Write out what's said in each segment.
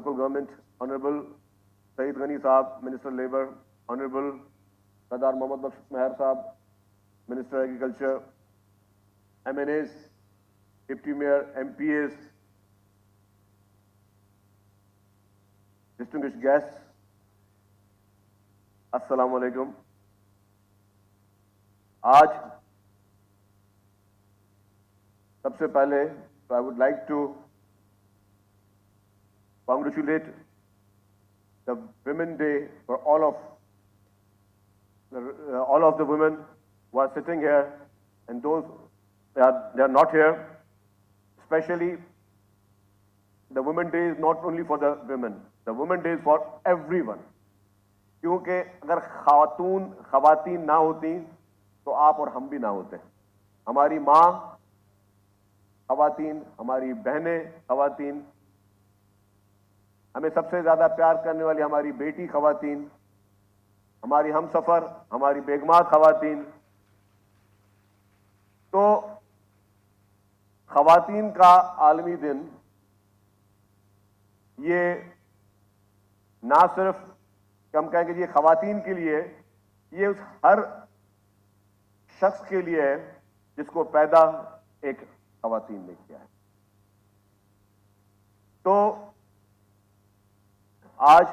local government, Honorable Saeed Ghani Saab, Minister Labour, Honorable Sardar Mohammad Bakhsh Meher Saab, Minister Agriculture, MNAs, Deputy Mayor, MPAs, distinguished guests, Assalamu alaikum. आज सबसे पहले I would like to congratulate the Women Day for all of the women who are sitting here and those they are not here. Especially the Women Day is not only for the women. The Women Day is for everyone. क्योंकि अगर खवातीन ना होती तो आप और हम भी ना होते. हमारी माँ खवातीन, हमारी बहनें खवातीन, हमें सबसे ज्यादा प्यार करने वाली हमारी बेटी खवातीन, हमारी हमसफर, हमारी बेगमात खवातीन. तो खवातीन का आलमी दिन ये ना सिर्फ हम कहेंगे ये खवातीन के लिए, ये उस हर शख्स के लिए है जिसको पैदा एक खवातीन ने किया है. तो आज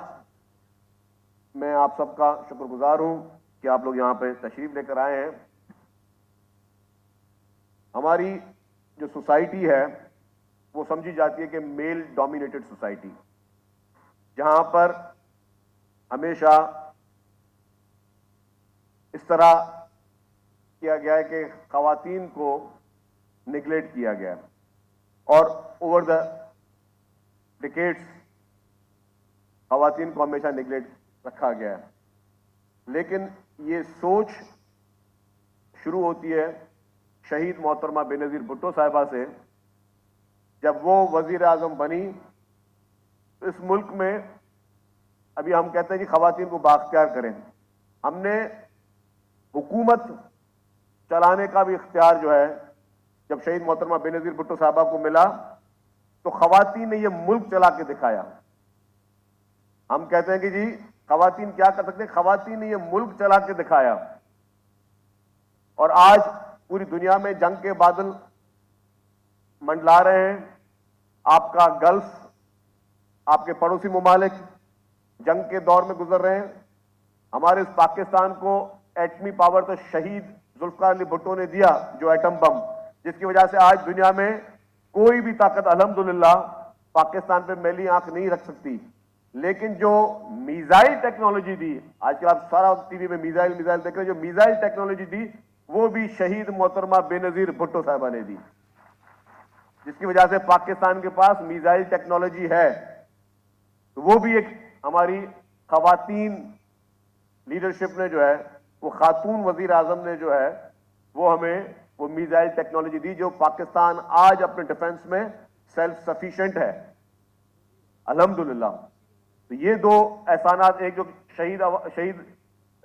मैं आप सबका शुक्रगुजार हूं कि आप लोग यहां पे तशरीफ लेकर आए हैं. हमारी जो सोसाइटी है वो समझी जाती है कि मेल डोमिनेटेड सोसाइटी, जहां पर हमेशा इस तरह किया गया है कि खवातीन को निगलेक्ट किया गया है और ओवर द डिकेड्स खवातीन को हमेशा निगलेक्ट रखा गया है. लेकिन ये सोच शुरू होती है शहीद मोहतरमा बेनज़ीर भुट्टो साहिबा से. जब वो वजीर आजम बनी तो इस मुल्क में अभी हम कहते हैं कि खवातीन को बाख्तियार करें. हमने हुकूमत चलाने का भी इख्तियार जो है जब शहीद मोहतरमा बेनज़ीर भुट्टो साहिबा को मिला तो खवातीन ने ये मुल्क चला के दिखाया. हम कहते हैं कि जी खवातीन क्या कर सकते हैं, खवातीन ने ये मुल्क चला के दिखाया. और आज पूरी दुनिया में जंग के बादल मंडला रहे हैं. आपका गल्फ, आपके पड़ोसी मुमालिक जंग के दौर में गुजर रहे हैं. हमारे इस पाकिस्तान को एटमी पावर तो शहीद जुल्फकार अली भुट्टो ने दिया, जो एटम बम, जिसकी वजह से आज दुनिया में कोई भी ताकत अल्हम्दुलिल्लाह पाकिस्तान पे मैली आंख नहीं रख सकती. लेकिन जो मिसाइल टेक्नोलॉजी दी, आजकल आप सारा टीवी में मिसाइल देख रहे हैं, जो मिसाइल टेक्नोलॉजी दी वो भी शहीद मोहतरमा बेनज़ीर भुट्टो साहिबा ने दी, जिसकी वजह से पाकिस्तान के पास मिसाइल टेक्नोलॉजी है. तो वो भी एक हमारी खवातीन लीडरशिप ने जो है, वो खातून वजीर आजम ने जो है वो हमें वो मिसाइल टेक्नोलॉजी दी, जो पाकिस्तान आज अपने डिफेंस में सेल्फ सफिशिएंट है अल्हम्दुलिल्लाह. तो ये दो एहसानात, एक जो शहीद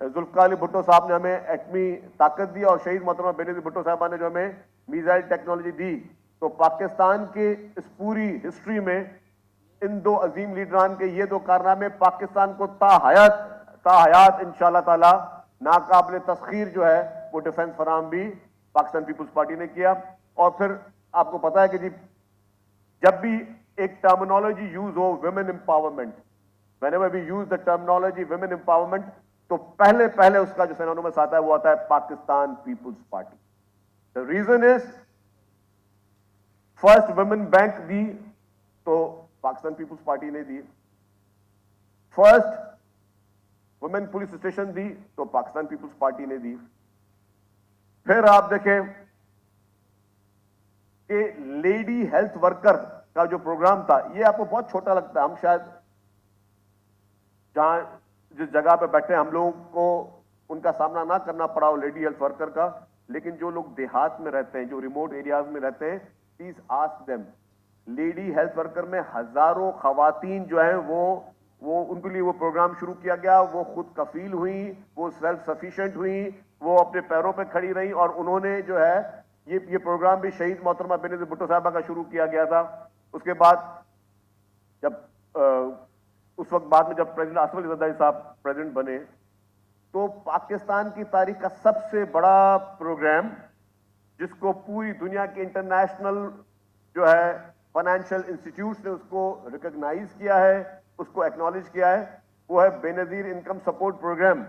जुल्फकार अली भुट्टो साहब ने हमें एटमी ताकत दी और शहीद मोहतरमा बेनज़ीर भुट्टो साहिबा ने जो हमें मिसाइल टेक्नोलॉजी दी. तो पाकिस्तान के इस पूरी हिस्ट्री में इन दो अजीम लीडरान के ये दो कारनामे पाकिस्तान को ताहयात इंशाअल्लाह ताला नाकाबिल तस्खीर जो है वो डिफेंस फराम भी पाकिस्तान पीपुल्स पार्टी ने किया. और फिर आपको पता है कि जी जब भी एक टर्मिनोलॉजी यूज हो women empowerment, whenever we use the terminology women empowerment, तो पहले उसका जो सिनोनिमस आता है वो आता है Pakistan Peoples Party. The reason is first women bank दी तो पाकिस्तान पीपुल्स पार्टी ने दी, फर्स्ट वुमेन पुलिस स्टेशन दी तो पाकिस्तान पीपुल्स पार्टी ने दी. फिर आप देखें कि लेडी हेल्थ वर्कर का जो प्रोग्राम था, ये आपको बहुत छोटा लगता है. हम शायद जहां जिस जगह पे बैठे हम लोगों को उनका सामना ना करना पड़ा हो लेडी हेल्थ वर्कर का, लेकिन जो लोग देहात में रहते हैं, जो रिमोट एरियाज में रहते हैं, please ask them. Lady health worker में हजारों खवातीन जो है वो उनके लिए वो प्रोग्राम शुरू किया गया. वो खुद कफील हुई, वो सेल्फ सफिशिएंट हुई, वो अपने पैरों पे खड़ी रही और उन्होंने जो है ये प्रोग्राम भी शहीद मोहतरमा बेनज़ीर भुट्टो साहिबा का शुरू किया गया था. उसके बाद जब उस वक्त बाद में जब प्रेसिडेंट आसिफ अली जरदारी साहब प्रेसिडेंट बने तो पाकिस्तान की तारीख का सबसे बड़ा प्रोग्राम, जिसको पूरी दुनिया के इंटरनेशनल जो है फाइनेंशियल इंस्टीट्यूट्स ने उसको रिकॉग्नाइज किया है, उसको एक्नॉलेज किया है, वो है बेनजीर इनकम सपोर्ट प्रोग्राम।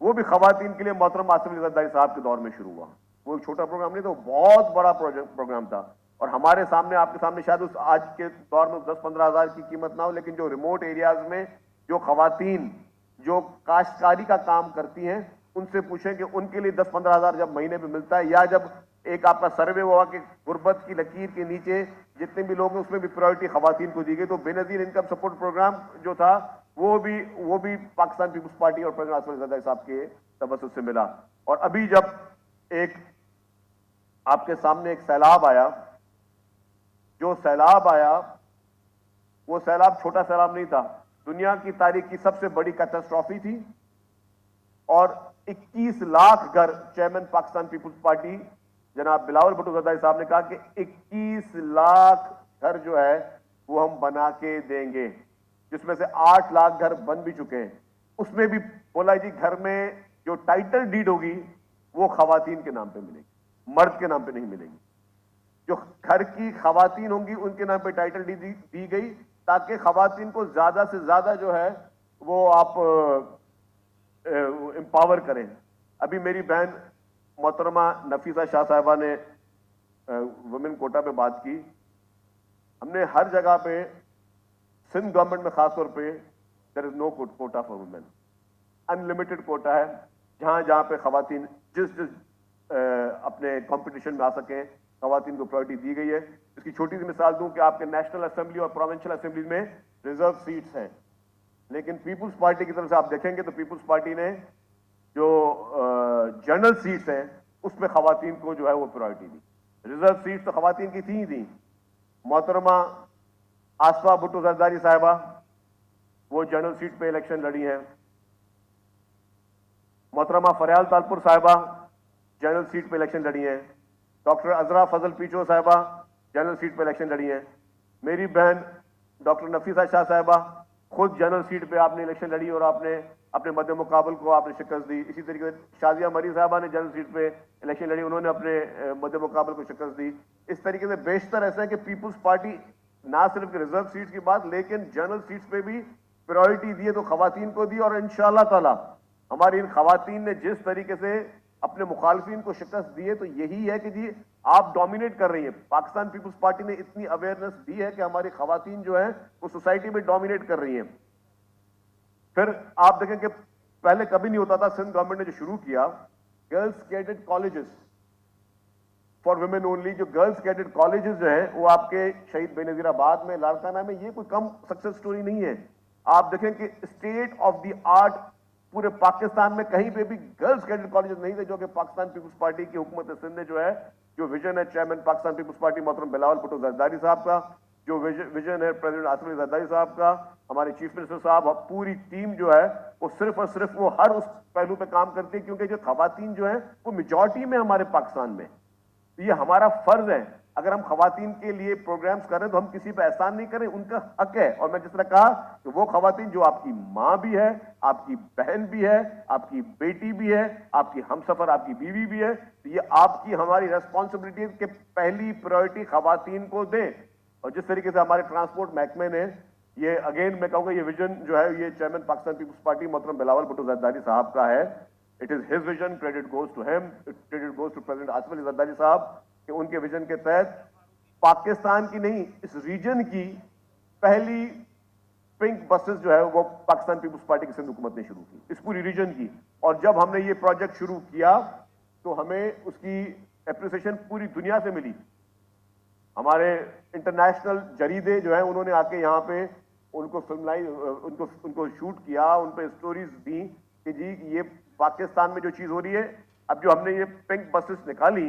वो भी खवातीन के लिए मोहतरम आसिफ अली जरदारी साहब के दौर में शुरू हुआ। वो एक छोटा प्रोग्राम नहीं था, वो बहुत बड़ा प्रोग्राम था। और हमारे सामने, आपके सामने शायद उस आज के दौर में 10-15 हज़ार की कीमत ना हो, लेकिन जो रिमोट एरियाज में जो खवातीन जो काश्तकारी का काम करती हैं, उनसे पूछें कि उनके लिए 10-15 हज़ार जब महीने में मिलता है, या जब एक आपका सर्वे हुआ कि गुर्बत की लकीर के नीचे जितने भी लोग हैं उसमें भी प्रायोरिटी खवातीन को दी गई। तो बेनजीर इनकम सपोर्ट प्रोग्राम जो था वो भी पाकिस्तान पीपुल्स पार्टी और प्रेसिडेंट आसिफ अली जरदारी साहब के तवज्जुह से मिला। और अभी जब एक आपके सामने एक सैलाब आया, जो सैलाब आया वो सैलाब छोटा सैलाब नहीं था, दुनिया की तारीख की सबसे बड़ी कैटास्ट्रॉफी थी। और 21 लाख घर, चेयरमैन पाकिस्तान पीपुल्स पार्टी जनाब बिलावल भुट्टो जरदारी साहब ने कहा कि 21 लाख घर जो है वो हम बना के देंगे, जिसमें से 8 लाख घर बन भी चुके हैं। उसमें भी बोला जी घर में जो टाइटल डीड होगी वो खवातीन के नाम पे मिलेगी, मर्द के नाम पे नहीं मिलेगी। जो घर की खवातीन होंगी उनके नाम पे टाइटल दी गई, ताकि खवातीन को ज्यादा से ज्यादा जो है वो आप एम्पावर करें। अभी मेरी बहन मोहतरमा नफीसा शाह साहिबा ने वुमेन कोटा पे बात की। हमने हर जगह पे, सिंध गवर्नमेंट में खासतौर पे, there is no quota for women, unlimited quota है। जहां जहां पे खवातीन जिस अपने कंपटीशन में आ सकें, खवातीन को प्रायोरिटी दी गई है। इसकी छोटी सी मिसाल दूं कि आपके नेशनल असेंबली और प्रोविंशियल असेंबली में रिजर्व सीट्स हैं, लेकिन पीपुल्स पार्टी की तरफ से आप देखेंगे तो पीपुल्स पार्टी ने जो जनरल सीट्स हैं उसमें खवातीन को जो है वो प्रायोरिटी दी। रिजर्व सीट्स तो खवातीन की थी ही थी। मोहतरमा आसफा भुट्टो जरदारी साहिबा वो जनरल सीट पे इलेक्शन लड़ी हैं। मोहतरमा फरियाल तालपुर साहिबा जनरल सीट पे इलेक्शन लड़ी हैं। डॉक्टर अजरा फजल पीचो साहिबा जनरल सीट पे इलेक्शन लड़ी हैं। मेरी बहन डॉक्टर नफीसा शाह साहिबा खुद जनरल सीट पे आपने इलेक्शन लड़ी और आपने अपने मध्य मुकाबल को आपने शिकस्त दी। इसी तरीके से शाजिया मरी साहबा ने जनरल सीट पे इलेक्शन लड़ी, उन्होंने अपने मध्य मुकाबल को शिकस्त दी। इस तरीके से बेशतर ऐसा है कि पीपुल्स पार्टी ना सिर्फ रिजर्व सीट्स की बात, लेकिन जनरल सीट्स पे भी प्रायोरिटी दी है तो खवातीन को दी। और इंशाअल्लाह ताला हमारी इन खवातीन ने जिस तरीके से अपने मुखालफिन को शिकस्त दी है, तो यही है कि जी आप डोमिनेट कर रही हैं। पाकिस्तान पीपुल्स पार्टी ने इतनी अवेयरनेस दी है कि हमारी खवातीन जो है वो सोसाइटी में डोमिनेट कर रही हैं। फिर आप देखें कि पहले कभी नहीं होता था, सिंध गवर्नमेंट ने जो शुरू किया girls cadet colleges for women only. जो गर्ल्स कैडेट कॉलेजेस जो है वो आपके शहीद बेनजीराबाद में, लाड़काना में, ये कोई कम सक्सेस स्टोरी नहीं है। आप देखें कि स्टेट ऑफ द आर्ट पूरे पाकिस्तान में कहीं पे भी गर्ल्स कैडेट कॉलेजेस नहीं थे, जो कि पाकिस्तान पीपुल्स पार्टी की हुकूमत सिंध ने जो है, जो विजन है चेयरमैन पाकिस्तान पीपुल्स पार्टी मोहतरम बिलावल भुट्टो जरदारी साहब का, जो विजन है प्रेसिडेंट आसिफ अली जरदारी साहब का, हमारे चीफ मिनिस्टर साहब, पूरी टीम जो है वो सिर्फ और सिर्फ वो हर उस पहलू पे काम करती है, क्योंकि जो खवातीन जो है वो मेजॉरिटी में हमारे पाकिस्तान में। तो ये हमारा फर्ज है, अगर हम खवातीन के लिए प्रोग्राम्स करें तो हम किसी पे एहसान नहीं करें, उनका हक है। और मैं जिस तरह कहा कि वो खवातीन जो आपकी माँ भी है, आपकी बहन भी है, आपकी बेटी भी है, आपकी हमसफर, आपकी बीवी भी है, तो ये आपकी हमारी रेस्पॉन्सिबिलिटी है कि पहली प्रायोरिटी खवातीन को दें। और जिस तरीके से हमारे ट्रांसपोर्ट महकमे ने ये, अगेन मैं कहूँगा, ये विजन जो है ये चेयरमैन पाकिस्तान पीपुल्स पार्टी मोहतरम बिलावल भुट्टो जरदारी साहब का है। It is his vision, credit goes to him, credit goes to president Asif Ali Zardari साहब कि उनके विजन के तहत पाकिस्तान की नहीं, इस रीजन की पहली पिंक बसेस जो है वो पाकिस्तान पीपुल्स पार्टी की सिंध हुकूमत ने शुरू की, इस पूरी रीजन की। और जब हमने ये प्रोजेक्ट शुरू किया तो हमें उसकी एप्रिसिएशन पूरी दुनिया से मिली। हमारे इंटरनेशनल जरीदे जो है उन्होंने आके यहाँ पे उनको फिल्मलाई, उनको शूट किया, उन पे स्टोरीज दी कि जी ये पाकिस्तान में जो चीज हो रही है। अब जो हमने ये पिंक बसेस निकाली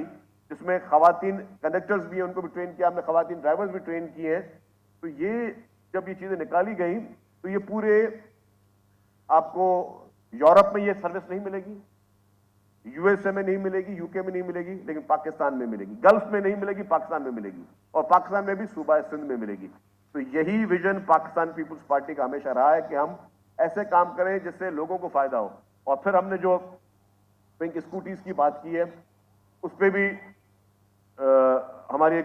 जिसमें खवातीन कंडक्टर्स भी हैं, उनको भी ट्रेन किया हमने, खवातीन ड्राइवर्स भी ट्रेन किए हैं, तो ये जब ये चीजें निकाली गई तो ये पूरे आपको यूरोप में ये सर्विस नहीं मिलेगी, यूएसए में नहीं मिलेगी, यूके में नहीं मिलेगी, लेकिन पाकिस्तान में मिलेगी। गल्फ में नहीं मिलेगी, पाकिस्तान में मिलेगी, और पाकिस्तान में भी सूबा सिंध में मिलेगी। तो यही विजन पाकिस्तान पीपुल्स पार्टी का हमेशा रहा है कि हम ऐसे काम करें जिससे लोगों को फायदा हो। और फिर हमने जो पिंक स्कूटीज की बात की है, उस पर भी हमारे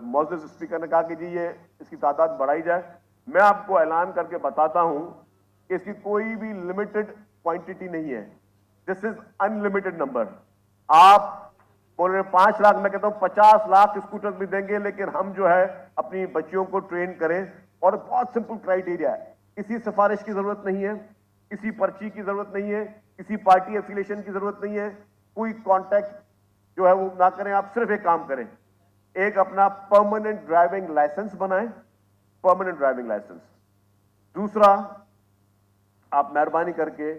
मौजूद स्पीकर ने कहा कि जी ये इसकी तादाद बढ़ाई जाए। मैं आपको ऐलान करके बताता हूं कि इसकी कोई भी लिमिटेड क्वांटिटी नहीं है। This is unlimited number. आप बोल रहे 5 लाख, मैं कहता हूं 50 लाख स्कूटर भी देंगे, लेकिन हम जो है अपनी बच्चियों को ट्रेन करें। और बहुत सिंपल क्राइटेरिया है, किसी सिफारिश की जरूरत नहीं है, किसी पर्ची की जरूरत नहीं है, किसी पार्टी एफिलिएशन की जरूरत नहीं है, कोई कॉन्टैक्ट जो है वो ना करें। आप सिर्फ एक काम करें, एक अपना परमानेंट ड्राइविंग लाइसेंस बनाएं, परमानेंट ड्राइविंग लाइसेंस। दूसरा, आप मेहरबानी करके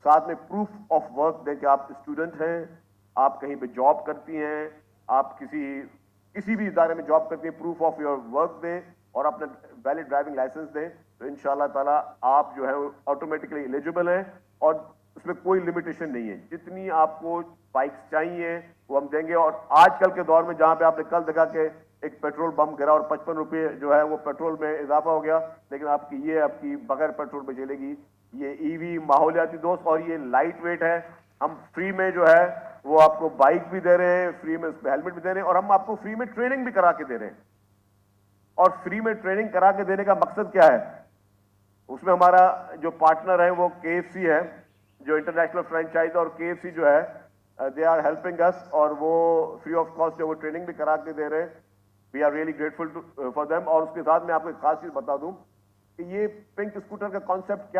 साथ में प्रूफ ऑफ वर्क दें कि आप स्टूडेंट हैं, आप कहीं पे जॉब करती हैं, आप किसी भी इदारे में जॉब करती हैं, प्रूफ ऑफ योर वर्क दें और अपना वैलिड ड्राइविंग लाइसेंस दें। तो इंशाल्लाह ताला आप जो है ऑटोमेटिकली एलिजिबल हैं और उसमें कोई लिमिटेशन नहीं है। जितनी आपको बाइक्स चाहिए वो हम देंगे। और आजकल के दौर में जहां पे आपने कल देखा कि एक पेट्रोल बम गिरा और 55 रुपये जो है वो पेट्रोल में इजाफा हो गया, लेकिन आपकी बगैर पेट्रोल में चलेगी। ये ईवी माहौलियाती दोस्त और ये लाइट वेट है। हम फ्री में जो है वो आपको बाइक भी दे रहे हैं, फ्री में उस पर हेलमेट भी दे रहे हैं और हम आपको फ्री में ट्रेनिंग भी करा के दे रहे हैं। और फ्री में ट्रेनिंग करा के देने का मकसद क्या है? उसमें हमारा जो पार्टनर है वो KFC है, जो इंटरनेशनल फ्रेंचाइज, और KFC जो है दे आर हेल्पिंग अस और वो फ्री ऑफ कॉस्ट जो वो ट्रेनिंग भी करा के दे रहे हैं। We are really grateful for them. और उसके साथ मैं आपको एक खास चीज बता दूं कि ये पिंक स्कूटर का कॉन्सेप्ट क्या